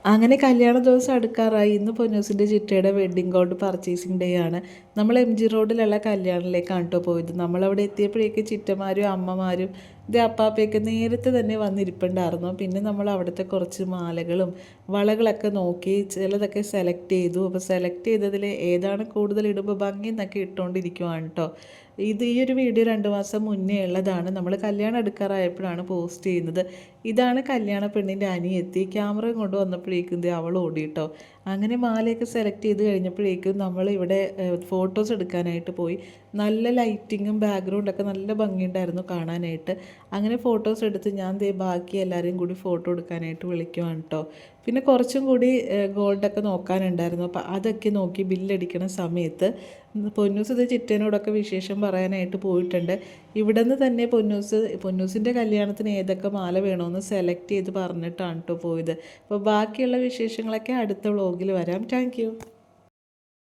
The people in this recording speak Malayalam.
അങ്ങനെ കല്യാണ ദിവസം അടുക്കാറായി. ഇന്ന് പൊന്നൂസിൻ്റെ ചിറ്റയുടെ വെഡ്ഡിങ് ഗൗൺ പർച്ചേസിങ് ഡേ ആണ്. നമ്മൾ MG റോഡിലുള്ള കല്യാണിലേക്കാണ് കേട്ടോ പോയത്. നമ്മളവിടെ എത്തിയപ്പോഴേക്ക് ചിറ്റമാരും അമ്മമാരും ഇത് അപ്പാപ്പയൊക്കെ നേരത്തെ തന്നെ വന്നിരിപ്പുണ്ടായിരുന്നു. പിന്നെ നമ്മൾ അവിടുത്തെ കുറച്ച് മാലകളും വളകളൊക്കെ നോക്കി ചിലതൊക്കെ സെലക്ട് ചെയ്തു. അപ്പോൾ സെലക്ട് ചെയ്തതിൽ ഏതാണ് കൂടുതൽ ഇടുമ്പോൾ ഭംഗി എന്നൊക്കെ ഇട്ടുകൊണ്ടിരിക്കുവാണ് കേട്ടോ. ഈ ഒരു വീഡിയോ 2 മാസം മുന്നേ ഉള്ളതാണ്. നമ്മൾ കല്യാണം എടുക്കാറായപ്പോഴാണ് പോസ്റ്റ് ചെയ്യുന്നത്. ഇതാണ് കല്യാണ പെണ്ണിൻ്റെ അനിയത്തി. ക്യാമറയും കൊണ്ട് വന്നപ്പോഴേക്കും അവൾ ഓടിയിട്ടോ. അങ്ങനെ മാലയൊക്കെ സെലക്ട് ചെയ്ത് കഴിഞ്ഞപ്പോഴേക്കും നമ്മൾ ഇവിടെ ഫോട്ടോസ് എടുക്കാനായിട്ട് പോയി. നല്ല ലൈറ്റിങ്ങും ബാക്ക്ഗ്രൗണ്ടൊക്കെ നല്ല ഭംഗിയുണ്ടായിരുന്നു കാണാനായിട്ട്. അങ്ങനെ ഫോട്ടോസ് എടുത്ത് ഞാൻ ബാക്കി എല്ലാവരെയും കൂടി ഫോട്ടോ എടുക്കാനായിട്ട് വിളിക്കുവാണ് കേട്ടോ. പിന്നെ കുറച്ചും കൂടി ഗോൾഡൊക്കെ നോക്കാനുണ്ടായിരുന്നു. അപ്പോൾ അതൊക്കെ നോക്കി ബില്ലടിക്കണ സമയത്ത് പൊന്നൂസ് ഇത് ചിറ്റേനോടൊക്കെ വിശേഷം പറയാനായിട്ട് പോയിട്ടുണ്ട്. ഇവിടെ നിന്ന് തന്നെ പൊന്നൂസിൻ്റെ കല്യാണത്തിന് ഏതൊക്കെ മാല വേണമെന്ന് സെലക്ട് ചെയ്ത് പറഞ്ഞിട്ടാണ് കേട്ടോ പോയത്. അപ്പോൾ ബാക്കിയുള്ള വിശേഷങ്ങളൊക്കെ അടുത്ത വ്ളോഗിൽ വരാം. താങ്ക്